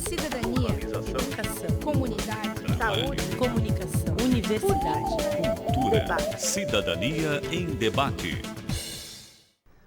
Cidadania, educação, comunidade, saúde, comunicação, universidade, cultura, debate. Cidadania em Debate.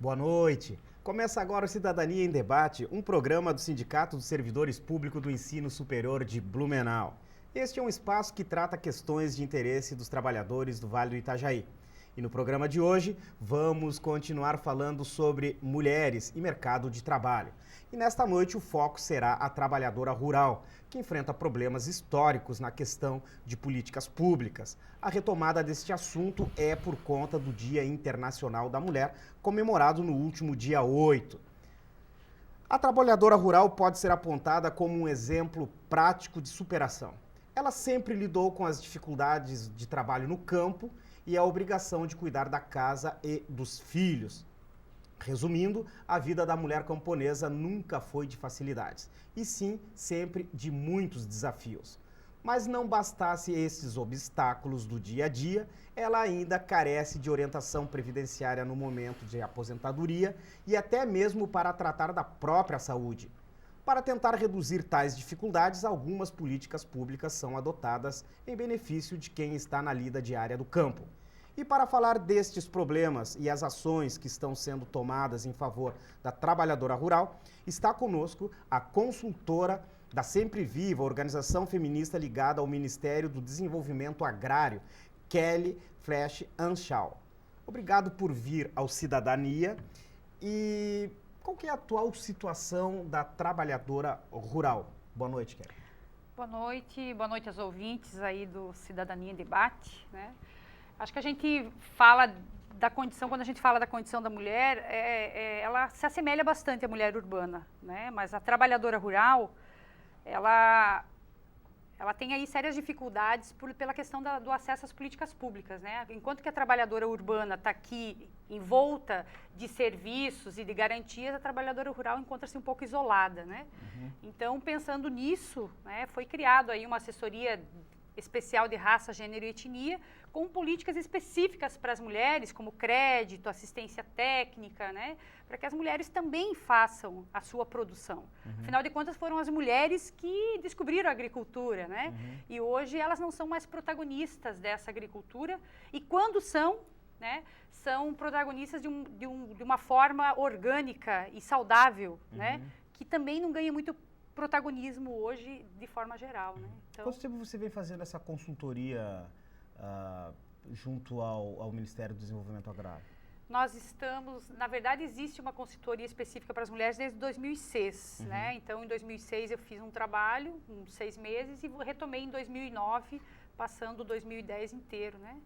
Boa noite. Começa agora o Cidadania em Debate, um programa do Sindicato dos Servidores Públicos do Ensino Superior de Blumenau. Este é um espaço que trata questões de interesse dos trabalhadores do Vale do Itajaí. E no programa de hoje, vamos continuar falando sobre mulheres e mercado de trabalho. E nesta noite o foco será a trabalhadora rural, que enfrenta problemas históricos na questão de políticas públicas. A retomada deste assunto é por conta do Dia Internacional da Mulher, comemorado no último dia 8. A trabalhadora rural pode ser apontada como um exemplo prático de superação. Ela sempre lidou com as dificuldades de trabalho no campo e a obrigação de cuidar da casa e dos filhos. Resumindo, a vida da mulher camponesa nunca foi de facilidades, e sim sempre de muitos desafios. Mas não bastasse esses obstáculos do dia a dia, ela ainda carece de orientação previdenciária no momento de aposentadoria e até mesmo para tratar da própria saúde. Para tentar reduzir tais dificuldades, algumas políticas públicas são adotadas em benefício de quem está na lida diária do campo. E para falar destes problemas e as ações que estão sendo tomadas em favor da trabalhadora rural, está conosco a consultora da Sempre Viva, organização feminista ligada ao Ministério do Desenvolvimento Agrário, Kelly Flash Anschau. Obrigado por vir ao Cidadania. E qual que é a atual situação da trabalhadora rural? Boa noite, Kelly. Boa noite aos ouvintes aí do Cidadania em Debate, né? Acho que a gente fala da condição, quando a gente fala da condição da mulher, ela se assemelha bastante à mulher urbana, né? Mas a trabalhadora rural, ela tem aí sérias dificuldades pela questão do acesso às políticas públicas, né? Enquanto que a trabalhadora urbana está aqui envolta de serviços e de garantias, a trabalhadora rural encontra-se um pouco isolada, né? Então, pensando nisso, né, foi criado aí uma assessoria especial de raça, gênero e etnia, com políticas específicas para as mulheres, como crédito, assistência técnica, né, para que as mulheres também façam a sua produção. Afinal de contas, foram as mulheres que descobriram a agricultura, né, e hoje elas não são mais protagonistas dessa agricultura, e quando são, né, são protagonistas de uma forma orgânica e saudável, né, que também não ganha muito protagonismo hoje de forma geral, né? Então, quanto tempo você vem fazendo essa consultoria junto ao Ministério do Desenvolvimento Agrário? Nós estamos, na verdade, existe uma consultoria específica para as mulheres desde 2006, né? Então, em 2006 eu fiz um trabalho, uns 6 meses, e retomei em 2009, passando 2010 inteiro, né?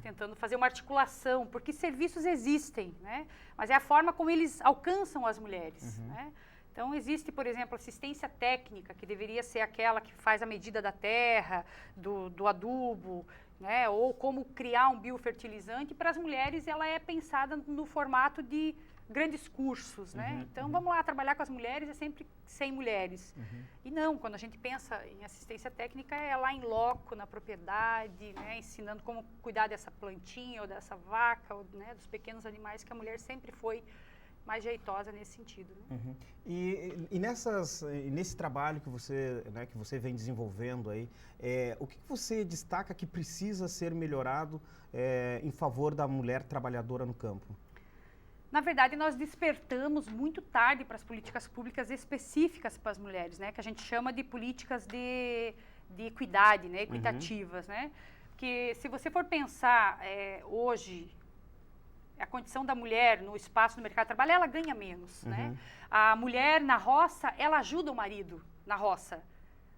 Tentando fazer uma articulação, porque serviços existem, né? Mas é a forma como eles alcançam as mulheres, né? Então, existe, por exemplo, assistência técnica, que deveria ser aquela que faz a medida da terra, do adubo, né? Ou como criar um biofertilizante. Para as mulheres, ela é pensada no formato de grandes cursos, né? Então, vamos lá, trabalhar com as mulheres é sempre sem mulheres. E não, quando a gente pensa em assistência técnica, é lá em loco, na propriedade, né? Ensinando como cuidar dessa plantinha ou dessa vaca, ou, né, dos pequenos animais, que a mulher sempre foi mais jeitosa nesse sentido, né? E nesse trabalho que você vem desenvolvendo aí, o que você destaca que precisa ser melhorado em favor da mulher trabalhadora no campo? Na verdade, nós despertamos muito tarde para as políticas públicas específicas para as mulheres, né? Que a gente chama de políticas de equidade, né? Equitativas, né? Porque se você for pensar hoje, a condição da mulher no espaço do mercado de trabalho, ela ganha menos, né? A mulher na roça, ela ajuda o marido na roça,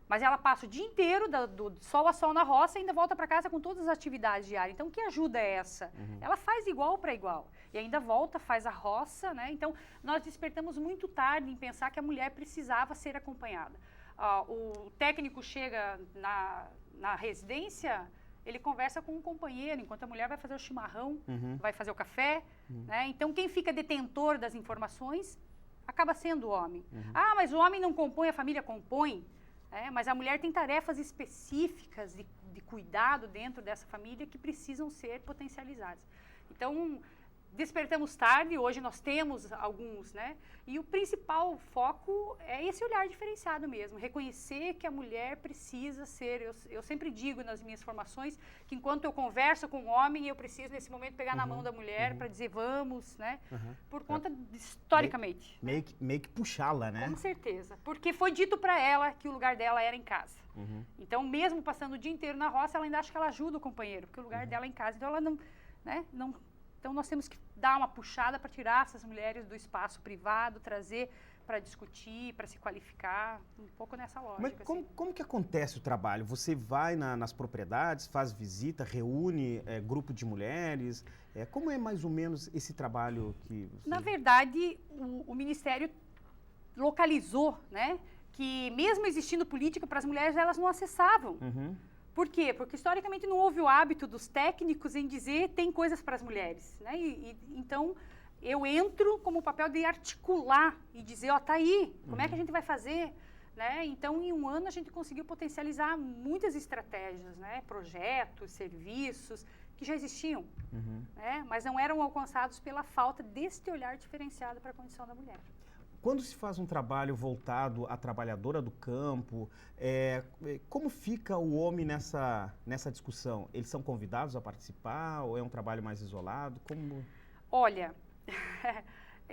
mas ela passa o dia inteiro do sol a sol na roça e ainda volta para casa com todas as atividades diárias. Então, que ajuda é essa? Ela faz igual para igual e ainda volta, faz a roça, né? Então, nós despertamos muito tarde em pensar que a mulher precisava ser acompanhada. O técnico chega na residência, ele conversa com um companheiro, enquanto a mulher vai fazer o chimarrão, vai fazer o café, né? Então, quem fica detentor das informações acaba sendo o homem. Ah, mas o homem não compõe, a família compõe. Mas a mulher tem tarefas específicas de cuidado dentro dessa família que precisam ser potencializadas. Então, despertamos tarde, hoje nós temos alguns, né? E o principal foco é esse olhar diferenciado mesmo, reconhecer que a mulher precisa ser, eu sempre digo nas minhas formações, que enquanto eu converso com o homem, eu preciso nesse momento pegar na mão da mulher para dizer vamos, né? Por conta, historicamente. Meio que puxá-la, né? Com certeza, porque foi dito para ela que o lugar dela era em casa. Então, mesmo passando o dia inteiro na roça, ela ainda acha que ela ajuda o companheiro, porque o lugar dela é em casa, então ela não, né? Então, nós temos que dar uma puxada para tirar essas mulheres do espaço privado, trazer para discutir, para se qualificar, um pouco nessa lógica. Mas como que acontece o trabalho? Você vai nas propriedades, faz visita, reúne grupo de mulheres? Como é mais ou menos esse trabalho que... Na verdade, o Ministério localizou, né, que mesmo existindo política para as mulheres, elas não acessavam. Por quê? Porque historicamente não houve o hábito dos técnicos em dizer tem coisas para as mulheres, né? Então eu entro como o papel de articular e dizer, ó, tá aí, como é que a gente vai fazer, né? Então em um ano a gente conseguiu potencializar muitas estratégias, né? Projetos, serviços que já existiam, né? Mas não eram alcançados pela falta deste olhar diferenciado para a condição da mulher. Quando se faz um trabalho voltado à trabalhadora do campo, como fica o homem nessa discussão? Eles são convidados a participar ou é um trabalho mais isolado? Como... Olha,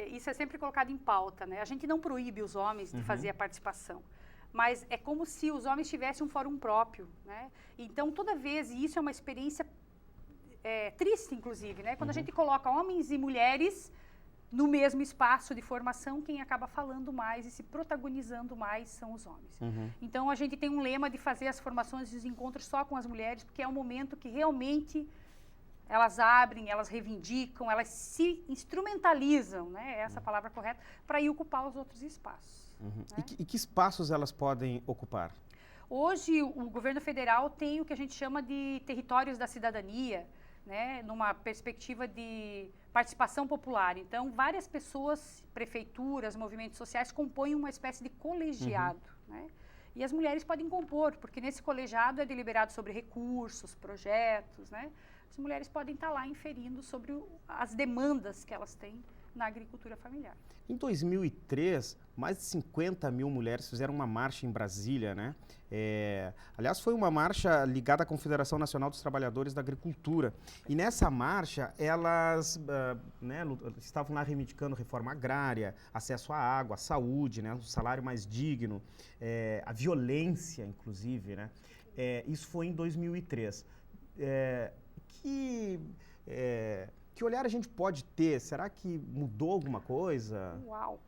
isso é sempre colocado em pauta, né? A gente não proíbe os homens de fazer a participação, mas é como se os homens tivessem um fórum próprio, né? Então, toda vez, e isso é uma experiência triste, inclusive, né? Quando a gente coloca homens e mulheres no mesmo espaço de formação, quem acaba falando mais e se protagonizando mais são os homens. Então, a gente tem um lema de fazer as formações e os encontros só com as mulheres, porque é um momento que realmente elas abrem, elas reivindicam, elas se instrumentalizam, né? Essa é a palavra correta, para ir ocupar os outros espaços. Né? E que espaços elas podem ocupar? Hoje, o governo federal tem o que a gente chama de territórios da cidadania, né, numa perspectiva de participação popular. Então, várias pessoas, prefeituras, movimentos sociais compõem uma espécie de colegiado, né? E as mulheres podem compor, porque nesse colegiado é deliberado sobre recursos, projetos, né? As mulheres podem estar lá inferindo sobre as demandas que elas têm na agricultura familiar. Em 2003, mais de 50 mil mulheres fizeram uma marcha em Brasília, né? Aliás, foi uma marcha ligada à Confederação Nacional dos Trabalhadores da Agricultura. E nessa marcha, elas estavam lá reivindicando reforma agrária, acesso à água, à saúde, né? Um salário mais digno, a violência, inclusive, né? Isso foi em 2003. Que olhar a gente pode ter? Será que mudou alguma coisa? Uau!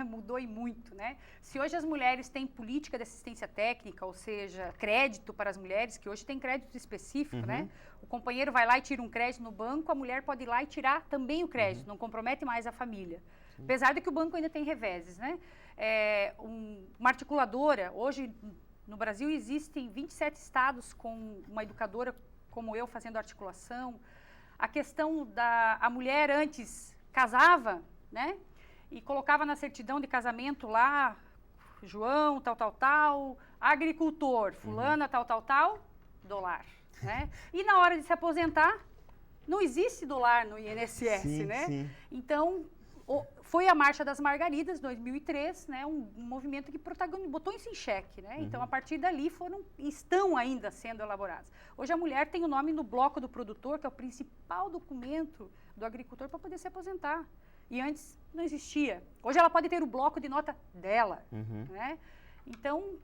Mudou e muito, né? Se hoje as mulheres têm política de assistência técnica, ou seja, crédito para as mulheres, que hoje tem crédito específico, né? O companheiro vai lá e tira um crédito no banco, a mulher pode ir lá e tirar também o crédito, não compromete mais a família. Apesar de que o banco ainda tem reveses, né? Uma articuladora, hoje no Brasil existem 27 estados com uma educadora como eu fazendo articulação. A questão a mulher antes casava, né? E colocava na certidão de casamento lá, João, tal, agricultor, fulana, tal, dólar, né? E na hora de se aposentar, não existe dólar no INSS, né? Sim. Então, foi a Marcha das Margaridas, 2003, né? Um movimento que botou isso em xeque, né? Então, a partir dali estão ainda sendo elaboradas. Hoje a mulher tem o nome no bloco do produtor, que é o principal documento do agricultor para poder se aposentar. E antes não existia. Hoje ela pode ter o bloco de nota dela, né? Então,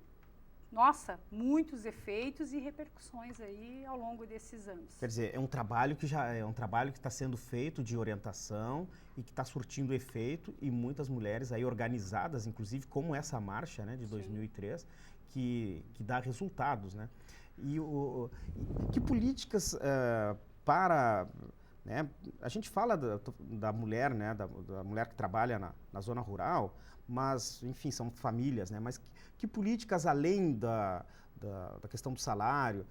nossa, muitos efeitos e repercussões aí ao longo desses anos. Quer dizer, é um trabalho que está sendo feito de orientação e que está surtindo efeito, e muitas mulheres aí organizadas, inclusive como essa marcha, né, de 2003, que dá resultados, né? E que políticas para... Né? A gente fala da mulher, né? da mulher que trabalha na zona rural, mas, enfim, são famílias, né? Mas que políticas, além da questão do salário,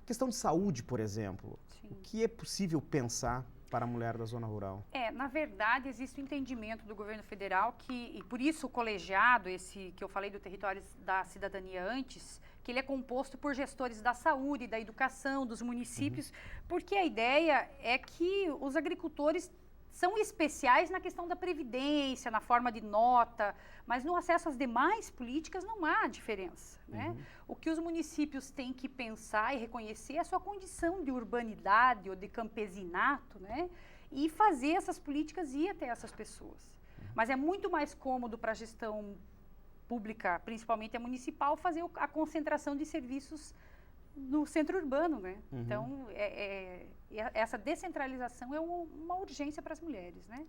questão de saúde, por exemplo, o que é possível pensar para a mulher da zona rural? Na verdade, existe o entendimento do governo federal e por isso o colegiado, esse que eu falei do território da cidadania antes, que ele é composto por gestores da saúde, da educação, dos municípios, porque a ideia é que os agricultores são especiais na questão da previdência, na forma de nota, mas no acesso às demais políticas não há diferença, né? O que os municípios têm que pensar e reconhecer é a sua condição de urbanidade ou de campesinato, né? E fazer essas políticas ir até essas pessoas. Mas é muito mais cômodo para a gestão pública, principalmente a municipal, fazer a concentração de serviços no centro urbano, né? Então, essa descentralização é uma urgência para as mulheres, né?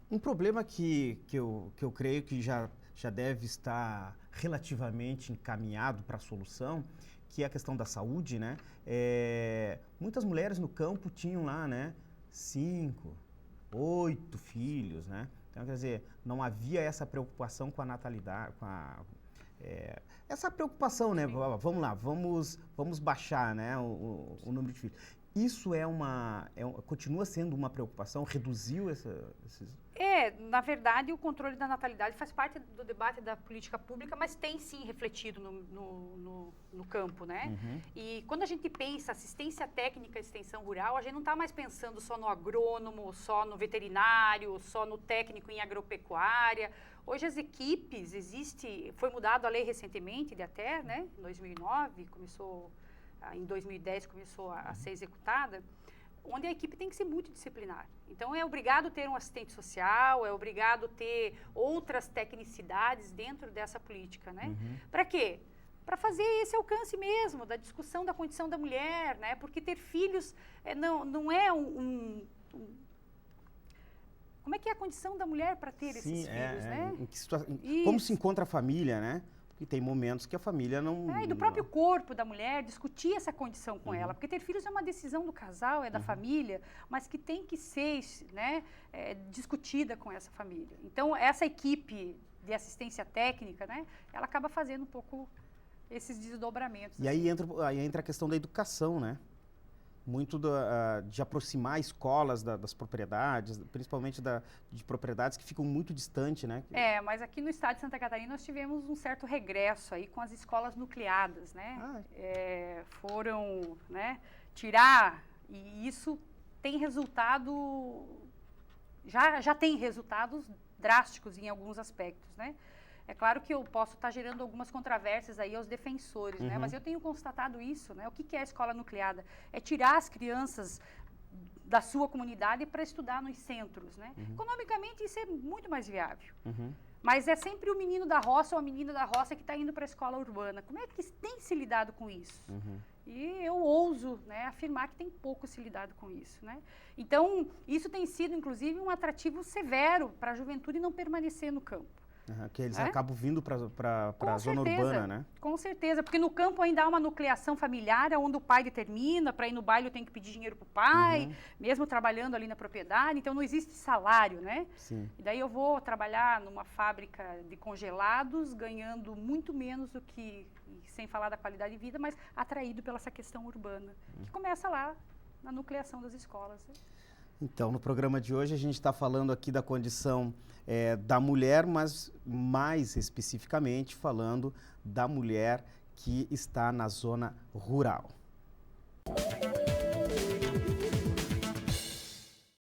Um problema que eu creio que já deve estar relativamente encaminhado para a solução, que é a questão da saúde, né? Muitas mulheres no campo tinham lá, né, 5, 8 filhos, né? Então, quer dizer, não havia essa preocupação com a natalidade, essa preocupação, né? Vamos lá, vamos baixar, né, o número de filhos. Isso continua sendo uma preocupação? Reduziu esses... Na verdade, o controle da natalidade faz parte do debate da política pública, mas tem sim refletido no campo, né? E quando a gente pensa assistência técnica e extensão rural, a gente não está mais pensando só no agrônomo, só no veterinário, só no técnico em agropecuária. Hoje as equipes, foi mudada a lei recentemente, né? Em 2009, em 2010 começou a ser executada, onde a equipe tem que ser multidisciplinar. Então, é obrigado ter um assistente social, é obrigado ter outras tecnicidades dentro dessa política, né? Para quê? Para fazer esse alcance mesmo, da discussão da condição da mulher, né? Porque ter filhos não é como é que é a condição da mulher para ter esses filhos, né? Como se encontra a família, né? Porque tem momentos que a família não... E do próprio corpo da mulher, discutir essa condição com ela. Porque ter filhos é uma decisão do casal, é da família, mas que tem que ser, né, discutida com essa família. Então, essa equipe de assistência técnica, né, ela acaba fazendo um pouco esses desdobramentos. E aí entra a questão da educação, né? Muito de aproximar escolas das propriedades, principalmente de propriedades que ficam muito distantes, né? Mas aqui no estado de Santa Catarina nós tivemos um certo regresso aí com as escolas nucleadas, né? Foram, né, tirar, e isso tem resultado, já tem resultados drásticos em alguns aspectos, né? É claro que eu posso estar gerando algumas controvérsias aí aos defensores, né? Mas eu tenho constatado isso, né? O que é a escola nucleada? É tirar as crianças da sua comunidade para estudar nos centros, né? Economicamente isso é muito mais viável. Mas é sempre o menino da roça ou a menina da roça que está indo para a escola urbana. Como é que tem se lidado com isso? E eu ouso, né, afirmar que tem pouco se lidado com isso, né? Então, isso tem sido, inclusive, um atrativo severo para a juventude não permanecer no campo. Que eles acabam vindo para a zona urbana, né? Com certeza, porque no campo ainda há uma nucleação familiar, onde o pai determina, para ir no baile eu tenho que pedir dinheiro para o pai, mesmo trabalhando ali na propriedade, então não existe salário, né? Sim. E daí eu vou trabalhar numa fábrica de congelados, ganhando muito menos do que, sem falar da qualidade de vida, mas atraído pela essa questão urbana, que começa lá na nucleação das escolas, né? Então, no programa de hoje a gente está falando aqui da condição da mulher, mas mais especificamente falando da mulher que está na zona rural.